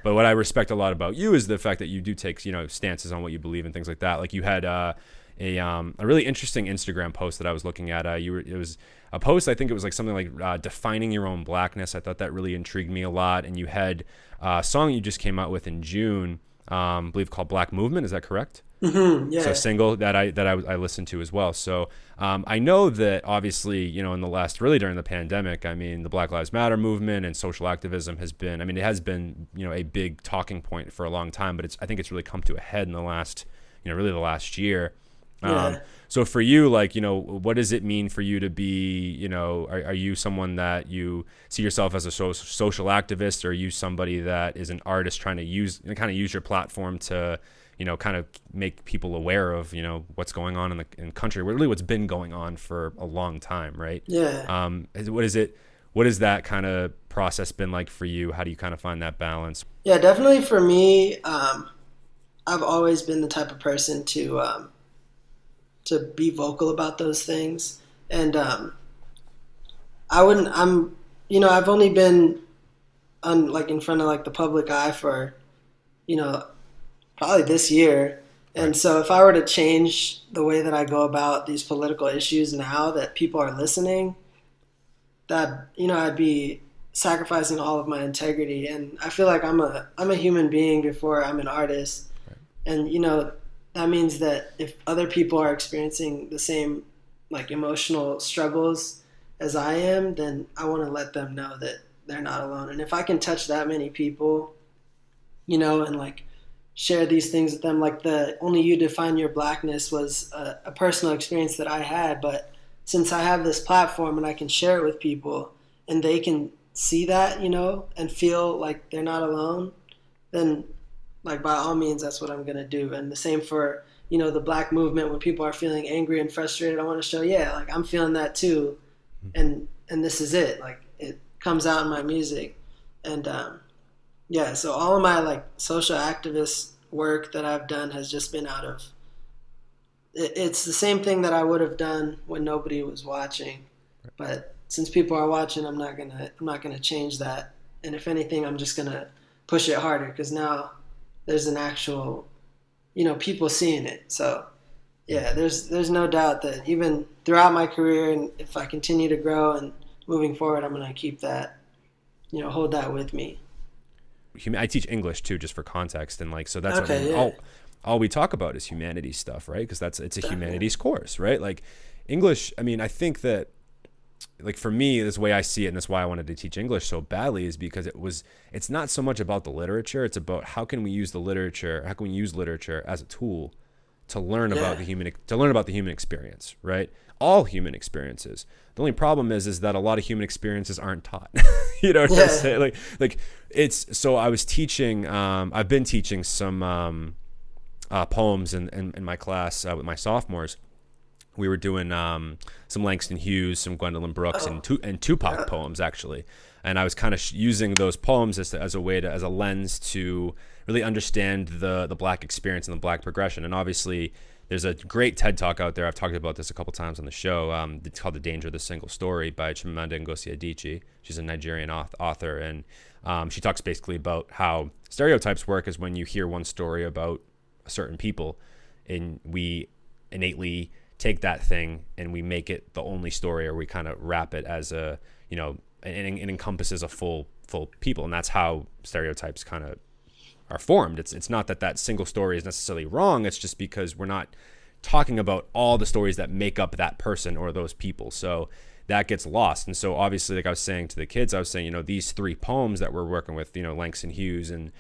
But what I respect a lot about you is the fact that you do take, stances on what you believe and things like that. Like you had a really interesting Instagram post that I was looking at. It was a post, I think it was like something like defining your own blackness. I thought that really intrigued me a lot. And you had a song you just came out with in June, I believe called Black Movement. Is that correct? Mm-hmm, yeah. So single that I listened to as well. So I know that obviously, in the last, really during the pandemic, I mean, the Black Lives Matter movement and social activism has been, it has been, a big talking point for a long time, but I think it's really come to a head in the last, really the last year. So for you, like, what does it mean for you to be, are you someone that you see yourself as a social activist, or are you somebody that is an artist trying to use your platform to, kind of make people aware of, what's going on in the country, really what's been going on for a long time, right? Yeah. What has that kind of process been like for you? How do you kind of find that balance? Yeah, definitely for me, I've always been the type of person to be vocal about those things. And I've only been in front of like the public eye for, probably this year. And Right. So if I were to change the way that I go about these political issues now that people are listening, that, I'd be sacrificing all of my integrity. And I feel like I'm a human being before I'm an artist. Right. And, that means that if other people are experiencing the same like emotional struggles as I am, then I want to let them know that they're not alone. And if I can touch that many people, and like share these things with them, like the Only You Define Your Blackness was a personal experience that I had. But since I have this platform and I can share it with people and they can see that, and feel like they're not alone, then like by all means, that's what I'm going to do. And the same for, the Black movement, when people are feeling angry and frustrated, I want to show, like I'm feeling that too. And this is it. Like it comes out in my music. And so all of my like social activist work that I've done has just been out of, it's the same thing that I would have done when nobody was watching. But since people are watching, I'm not gonna change that. And if anything, I'm just gonna push it harder because now there's an actual, people seeing it. So yeah, there's no doubt that even throughout my career, and if I continue to grow and moving forward, I'm gonna keep that, hold that with me. I teach English too, just for context, and like so that's Okay, yeah. all we talk about is humanities stuff, right? Because it's a humanities course, right? Like English. I mean, I think that like for me, this way I see it, and that's why I wanted to teach English so badly, is because it's not so much about the literature. It's about how can we use literature as a tool to learn about the human experience, right? All human experiences. The only problem is that a lot of human experiences aren't taught. You know what I'm saying? Like it's so I was teaching. I've been teaching some poems in my class with my sophomores. We were doing some Langston Hughes, some Gwendolyn Brooks, and Tupac poems actually. And I was kind of using those poems as a lens to really understand the Black experience and the Black progression. And obviously, there's a great TED Talk out there. I've talked about this a couple times on the show. It's called "The Danger of the Single Story" by Chimamanda Ngozi Adichie. She's a Nigerian author, and she talks basically about how stereotypes work. Is when you hear one story about a certain people, and we innately take that thing and we make it the only story, or we kind of wrap it as a, and it encompasses a full people. And that's how stereotypes kind of are formed. It's not that single story is necessarily wrong. It's just because we're not talking about all the stories that make up that person or those people. So that gets lost. And so obviously, like I was saying to the kids, I was saying, these 3 poems that we're working with, Langston Hughes and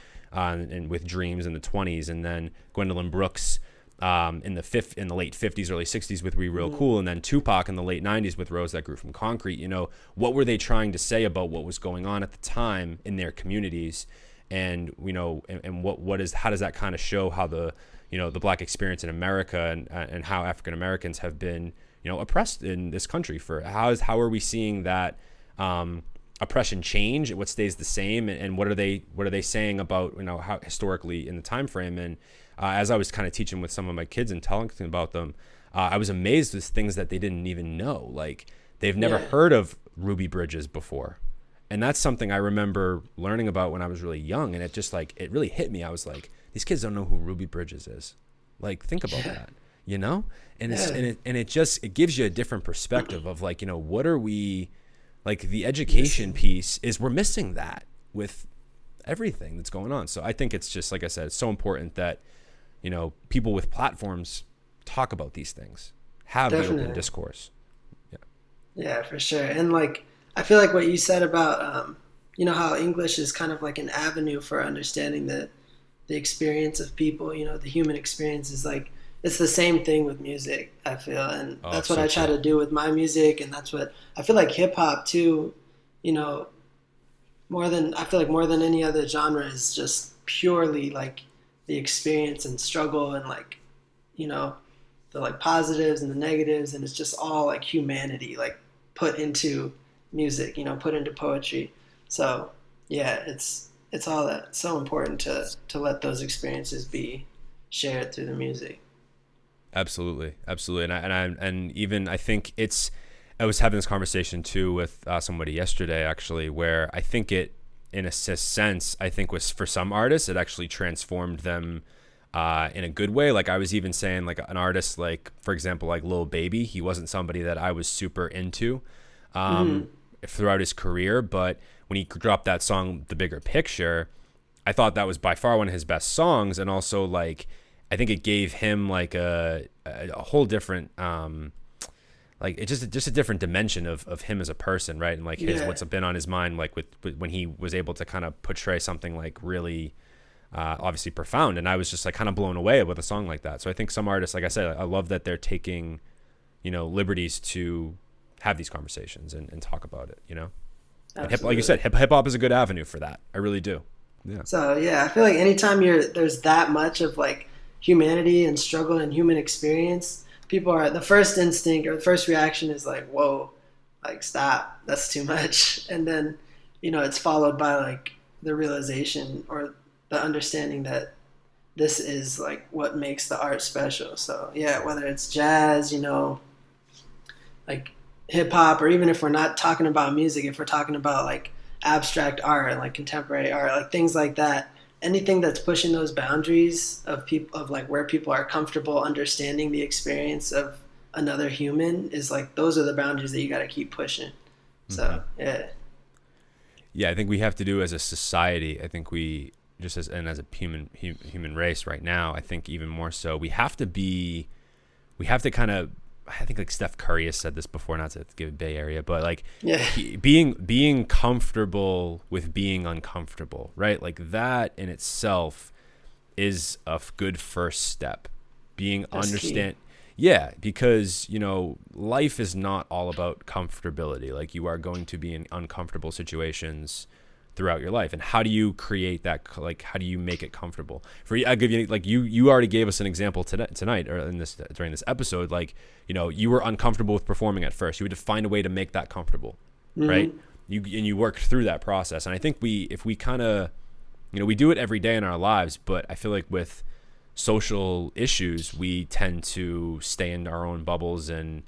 with Dreams in the 20s, and then Gwendolyn Brooks in the late 50s, early 60s with We Real Cool, and then Tupac in the late 90s with Rose That Grew from Concrete. What were they trying to say about what was going on at the time in their communities? And and how does that kind of show how the Black experience in America and how African Americans have been oppressed in this country for how are we seeing that oppression change? What stays the same, and what are they saying about how historically in the time frame? And as I was kind of teaching with some of my kids and telling them about them, I was amazed with things that they didn't even know. Like they've never heard of Ruby Bridges before. And that's something I remember learning about when I was really young. And it just it really hit me. I was like, these kids don't know who Ruby Bridges is. Like, think about that, And it gives you a different perspective of what are we, like the education piece is we're missing that with everything that's going on. So I think it's just, like I said, it's so important that, people with platforms talk about these things, have the open discourse. Yeah, for sure. And I feel like what you said about, how English is kind of like an avenue for understanding the experience of people, the human experience is it's the same thing with music, I feel. And that's what I try to do with my music. And that's what I feel like hip hop too, more than any other genre is just purely the experience and struggle and the positives and the negatives. And it's just all humanity, put into music, put into poetry. So yeah, it's all that. It's so important to let those experiences be shared through the music. Absolutely. And even I think I was having this conversation too with somebody yesterday actually, where I think it, in a sense, I think was for some artists, it actually transformed them in a good way. Like I was even saying an artist, for example, Lil Baby, he wasn't somebody that I was super into throughout his career, but when he dropped that song, The Bigger Picture, I thought that was by far one of his best songs. And also I think it gave him a whole different, just a different dimension of him as a person, right? And what's been on his mind, with when he was able to kind of portray something really, obviously profound. And I was just kind of blown away with a song like that. So I think some artists, like I said, I love that they're taking, liberties to have these conversations and talk about it, And like you said, hip hop is a good avenue for that. I really do. Yeah. So yeah, I feel like anytime there's that much of humanity and struggle and human experience, people are, the first instinct or the first reaction is whoa, stop, that's too much. And then, it's followed by the realization or the understanding that this is what makes the art special. So yeah, whether it's jazz, hip hop, or even if we're not talking about music, if we're talking about abstract art and like contemporary art, like things like that. Anything that's pushing those boundaries of people, of like where people are comfortable understanding the experience of another human, is like those are the boundaries that you got to keep pushing. So yeah. Yeah, I think we have to do as a society. I think we just as a human race right now. I think even more so, we have to kind of. I think like Steph Curry has said this before, not to give Bay Area, but like being comfortable with being uncomfortable, right? Like that in itself is a good first step. Understand. Yeah, because, you know, life is not all about comfortability. Like you are going to be in uncomfortable situations throughout your life. And how do you create that? Like, how do you make it comfortable? I'll give you, like, you already gave us an example tonight or during this episode. Like, you know, you were uncomfortable with performing at first. You had to find a way to make that comfortable, right? You worked through that process. And I think if we kind of, you know, we do it every day in our lives, but I feel like with social issues, we tend to stay in our own bubbles and,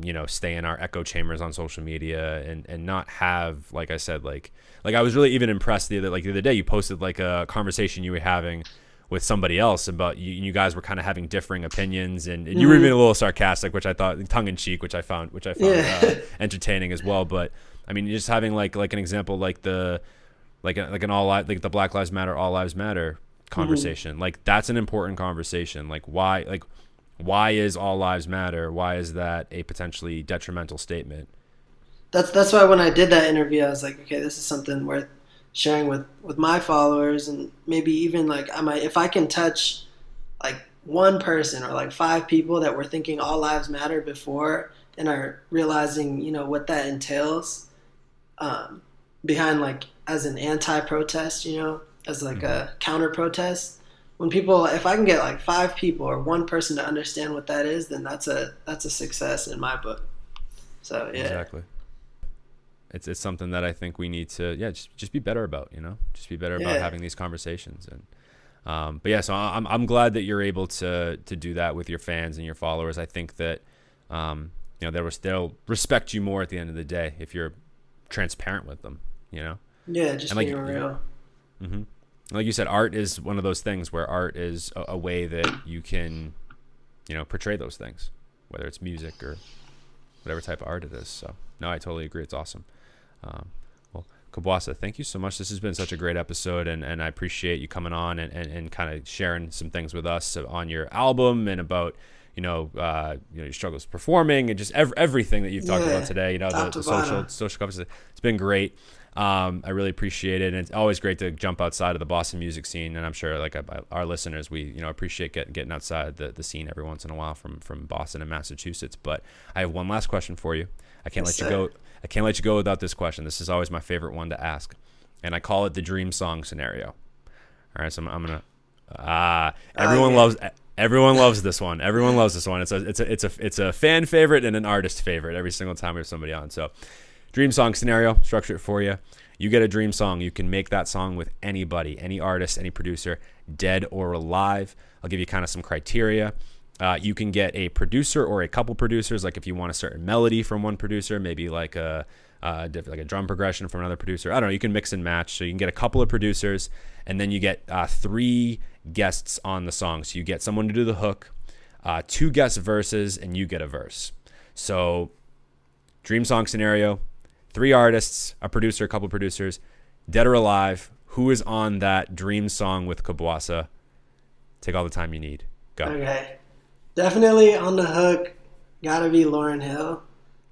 you know, stay in our echo chambers on social media and not have, like I said, like I was really even impressed the other day you posted like a conversation you were having with somebody else about you guys were kind of having differing opinions and you were even a little sarcastic, which I thought tongue in cheek, which I found entertaining as well. But I mean, just having like an example, like the the Black Lives Matter, All Lives Matter conversation, like that's an important conversation. Like why is all lives matter? Why is that a potentially detrimental statement? That's why when I did that interview, I was like, okay, this is something worth sharing with my followers, and maybe even like if I can touch like one person or like 5 people that were thinking all lives matter before and are realizing, you know, what that entails behind, like, as an anti-protest, you know, as like a counter protest. If I can get like 5 people or one person to understand what that is, then that's a success in my book. So yeah. Exactly. It's something that I think we need to just be better about, you know, just be better about having these conversations. And but yeah, so I'm glad that you're able to do that with your fans and your followers. I think that you know, they'll respect you more at the end of the day if you're transparent with them, you know. Yeah, just being real. Like you said, art is one of those things where art is a way that you can, you know, portray those things, whether it's music or whatever type of art it is. So no, I totally agree. It's awesome. Well, Kabwasa, thank you so much. This has been such a great episode, and I appreciate you coming on and kind of sharing some things with us on your album and about, you know, your struggles performing and just everything that you've talked about today. You know, the social conversation. It's been great. I really appreciate it, and it's always great to jump outside of the Boston music scene. And I'm sure, like our listeners, we appreciate getting outside the scene every once in a while from Boston and Massachusetts. But I have one last question for you. I can't let you go. I can't let you go without this question. This is always my favorite one to ask, and I call it the dream song scenario. All right, so I'm gonna. Everyone loves this one. Everyone loves this one. It's a fan favorite and an artist favorite every single time we have somebody on. So, dream song scenario. Structure it for you. You get a dream song. You can make that song with anybody, any artist, any producer, dead or alive. I'll give you kind of some criteria. You can get a producer or a couple producers. Like if you want a certain melody from one producer, maybe like a drum progression from another producer. I don't know. You can mix and match. So you can get a couple of producers, and then you get 3 guests on the song. So you get someone to do the hook, 2 guest verses, and you get a verse. So dream song scenario, 3 artists, a producer, a couple of producers, dead or alive. Who is on that dream song with Kabwasa? Take all the time you need. Go. Okay. Definitely on the hook, gotta be Lauryn Hill.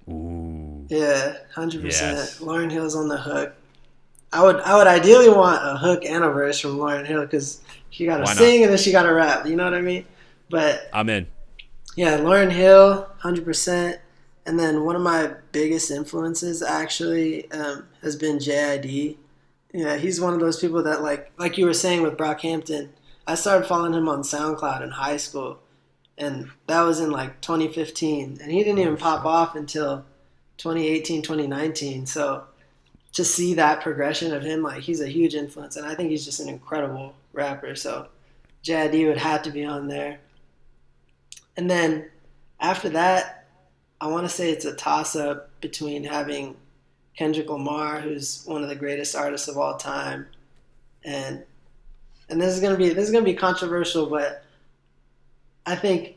Ooh. Yeah, 100%. Yes. Lauryn Hill's on the hook. I would ideally want a hook and a verse from Lauryn Hill because she gotta sing and then she gotta rap. You know what I mean? But I'm in. Yeah, Lauryn Hill, 100%. And then one of my biggest influences actually has been JID. Yeah, he's one of those people that like you were saying with Brockhampton. I started following him on SoundCloud in high school, and that was in like 2015. And he didn't even pop off until 2018, 2019. So to see that progression of him, like he's a huge influence, and I think he's just an incredible rapper. So JID would have to be on there. And then after that, I want to say it's a toss-up between having Kendrick Lamar, who's one of the greatest artists of all time, and this is gonna be controversial, but I think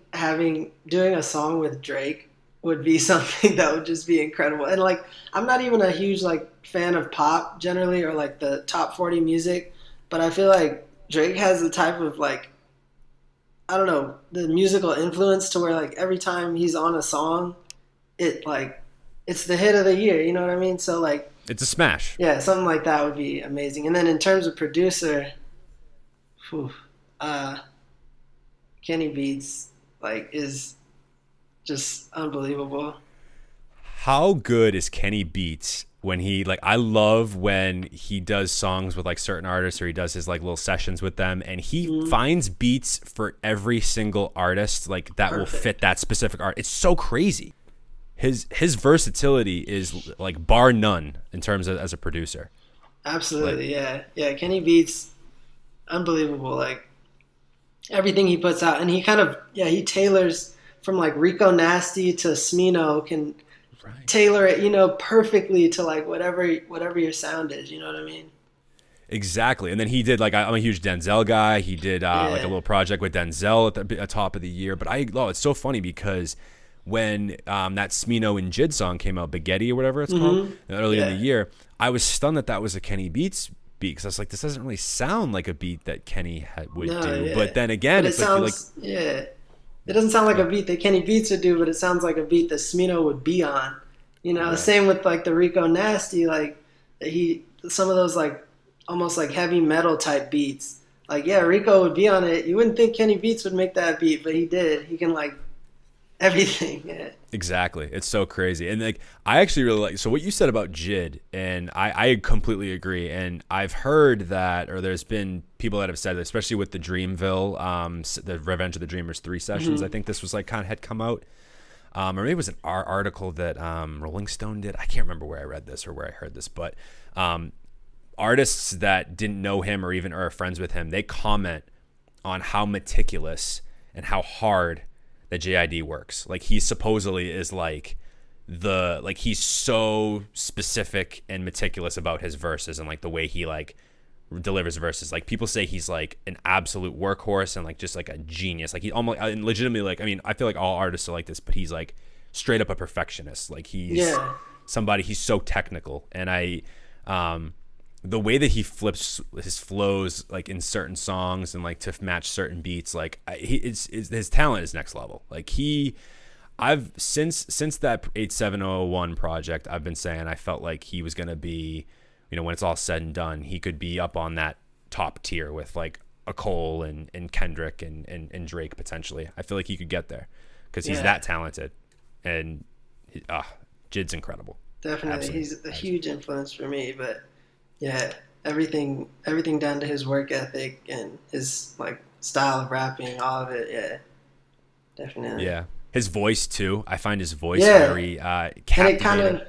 doing a song with Drake would be something that would just be incredible. And like, I'm not even a huge like fan of pop generally, or like the top 40 music, but I feel like Drake has the type of like, I don't know, the musical influence to where like every time he's on a song, it's the hit of the year, you know what I mean? So like, it's a smash. Yeah, something like that would be amazing. And then in terms of producer, Kenny Beats like is just unbelievable. How good is Kenny Beats when he like, I love when he does songs with like certain artists, or he does his like little sessions with them, and he finds beats for every single artist like that will fit that specific art. It's so crazy. His versatility is like bar none in terms of as a producer. Absolutely, yeah. Kenny Beats, unbelievable. Like everything he puts out, and he kind of he tailors from like Rico Nasty to Smino, can tailor it, you know, perfectly to like whatever your sound is. You know what I mean? Exactly. And then he did like, I'm a huge Denzel guy. He did like a little project with Denzel at the top of the year. But it's so funny because when that Smino and Jid song came out, Baguetti or whatever it's called, early in the year, I was stunned that was a Kenny Beats beat, because I was like, this doesn't really sound like a beat that Kenny would do. Yeah. But then again, it sounds like it doesn't sound like a beat that Kenny Beats would do, but it sounds like a beat that Smino would be on. You know, same with like the Rico Nasty, like some of those like almost like heavy metal type beats. Like Rico would be on it. You wouldn't think Kenny Beats would make that beat, but he did. He can like everything. Yeah. Exactly. It's so crazy. And like, I actually really like, so what you said about Jid, and I completely agree. And I've heard that, or there's been people that have said that, especially with the Dreamville, the Revenge of the Dreamers 3 sessions. I think this was like kind of had come out. Or maybe it was an article that Rolling Stone did. I can't remember where I read this or where I heard this, but artists that didn't know him or even are friends with him, they comment on how meticulous and how hard that JID works. Like, he supposedly is like he's so specific and meticulous about his verses and like the way he like delivers verses. Like, people say he's like an absolute workhorse and like just like a genius. Like, he almost, and legitimately, like, I mean, I feel like all artists are like this, but he's like straight up a perfectionist. Like, he's somebody, he's so technical. And the way that he flips his flows like in certain songs and like to match certain beats, like his talent is next level. Like, I've since that 8701 project, I've been saying I felt like he was gonna be, you know, when it's all said and done, he could be up on that top tier with like a Cole and Kendrick and Drake potentially. I feel like he could get there because he's that talented, and Jid's incredible. Definitely. Absolutely. He's a huge influence for me, but everything down to his work ethic and his like style of rapping, all of it. Definitely. Yeah, his voice too. I find his voice very captivating.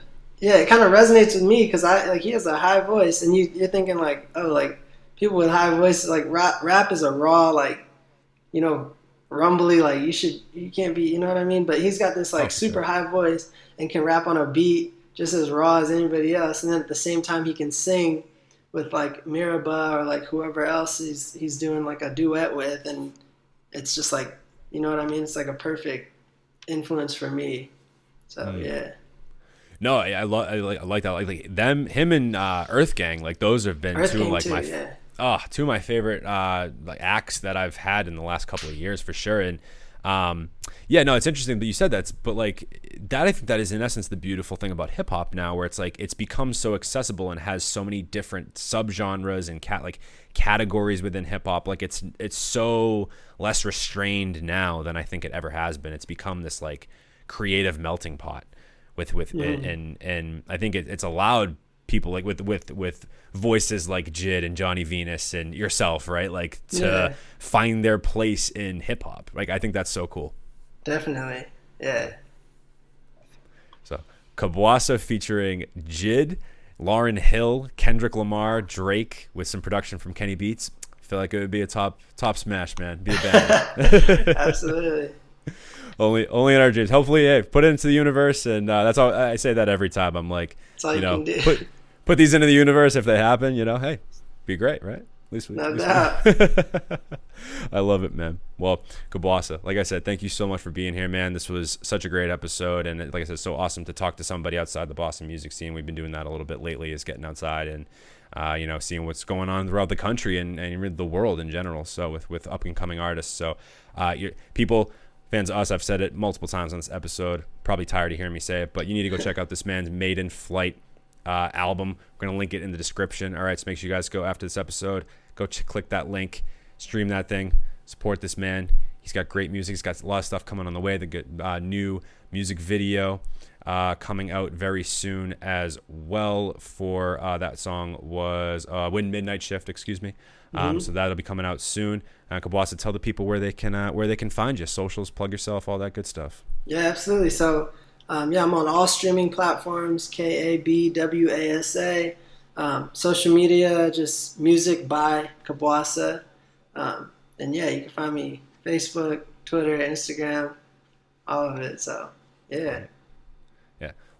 It kind of resonates with me because he has a high voice, and you're thinking like, oh, like people with high voices, like rap is a raw, like, you know, rumbly, like you can't be, you know what I mean? But he's got this like super high voice and can rap on a beat just as raw as anybody else, and then at the same time he can sing with like Miraba or like whoever else he's doing like a duet with, and it's just like, you know what I mean? It's like a perfect influence for me. So No, I like that. Like him and Earth Gang, like those have been two of my favorite like acts that I've had in the last couple of years for sure. And it's interesting that you said that, but like that, I think that is in essence the beautiful thing about hip hop now, where it's like it's become so accessible and has so many different subgenres and categories within hip hop. Like it's so less restrained now than I think it ever has been. It's become this like creative melting pot with it, and I think it's allowed people like with voices like Jid and Johnny Venus and yourself, right? Like to find their place in hip hop. Like, I think that's so cool. Definitely. Yeah. So Kabwasa featuring Jid, Lauryn Hill, Kendrick Lamar, Drake with some production from Kenny Beats. I feel like it would be a top smash, man. Be a band. Absolutely. only in our dreams. Hopefully, hey, put it into the universe, and that's all. I say that every time. I'm like, That's all you can do. put these into the universe. If they happen, hey, be great, right? No doubt. I love it, man. Well, Kabwasa, like I said, thank you so much for being here, man. This was such a great episode, and like I said, so awesome to talk to somebody outside the Boston music scene. We've been doing that a little bit lately, is getting outside and seeing what's going on throughout the country and the world in general. So with up and coming artists. So people, fans of us, I've said it multiple times on this episode. Probably tired of hearing me say it, but you need to go check out this man's Maiden Flight album. We're gonna link it in the description. All right, so make sure you guys go after this episode. Go click that link, stream that thing, support this man. He's got great music. He's got a lot of stuff coming on the way. The good new music video coming out very soon as well. For that song was "When Midnight Shift," excuse me. So that'll be coming out soon. Kabwasa, tell the people where they can find you. Socials, plug yourself, all that good stuff. Yeah, absolutely. So I'm on all streaming platforms. Kabwasa. Social media, just music by Kabwasa. And yeah, you can find me Facebook, Twitter, Instagram, all of it. So yeah.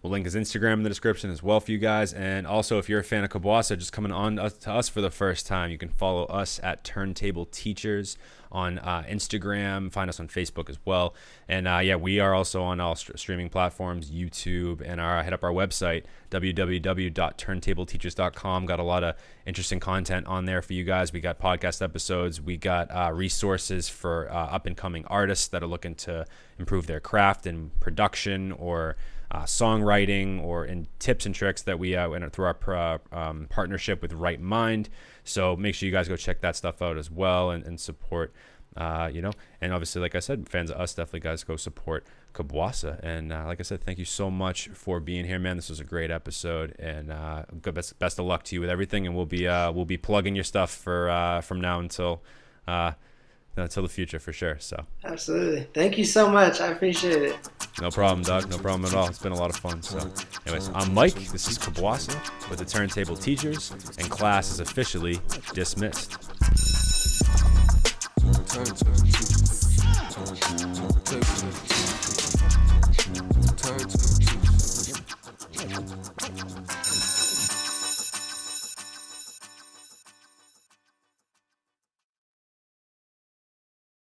We'll link his Instagram in the description as well for you guys. And also, if you're a fan of Kabwasa, just coming on to us for the first time, you can follow us at Turntable Teachers on Instagram. Find us on Facebook as well. And we are also on all streaming platforms, YouTube, and hit up our website, www.turntableteachers.com. Got a lot of interesting content on there for you guys. We got podcast episodes. We got resources for up-and-coming artists that are looking to improve their craft and production or songwriting, or in tips and tricks that we enter through our partnership with Right Mind. So make sure you guys go check that stuff out as well and support, and obviously, like I said, fans of us, definitely guys go support Kabwasa. And like I said, thank you so much for being here, man. This was a great episode, and best of luck to you with everything. And we'll be plugging your stuff for from now until the future for sure. So absolutely, thank you so much. I appreciate it. No problem, Doug. No problem at all. It's been a lot of fun. So anyways, I'm Mike. This is Kabwasa with the Turntable Teachers, and class is officially dismissed. Turntable.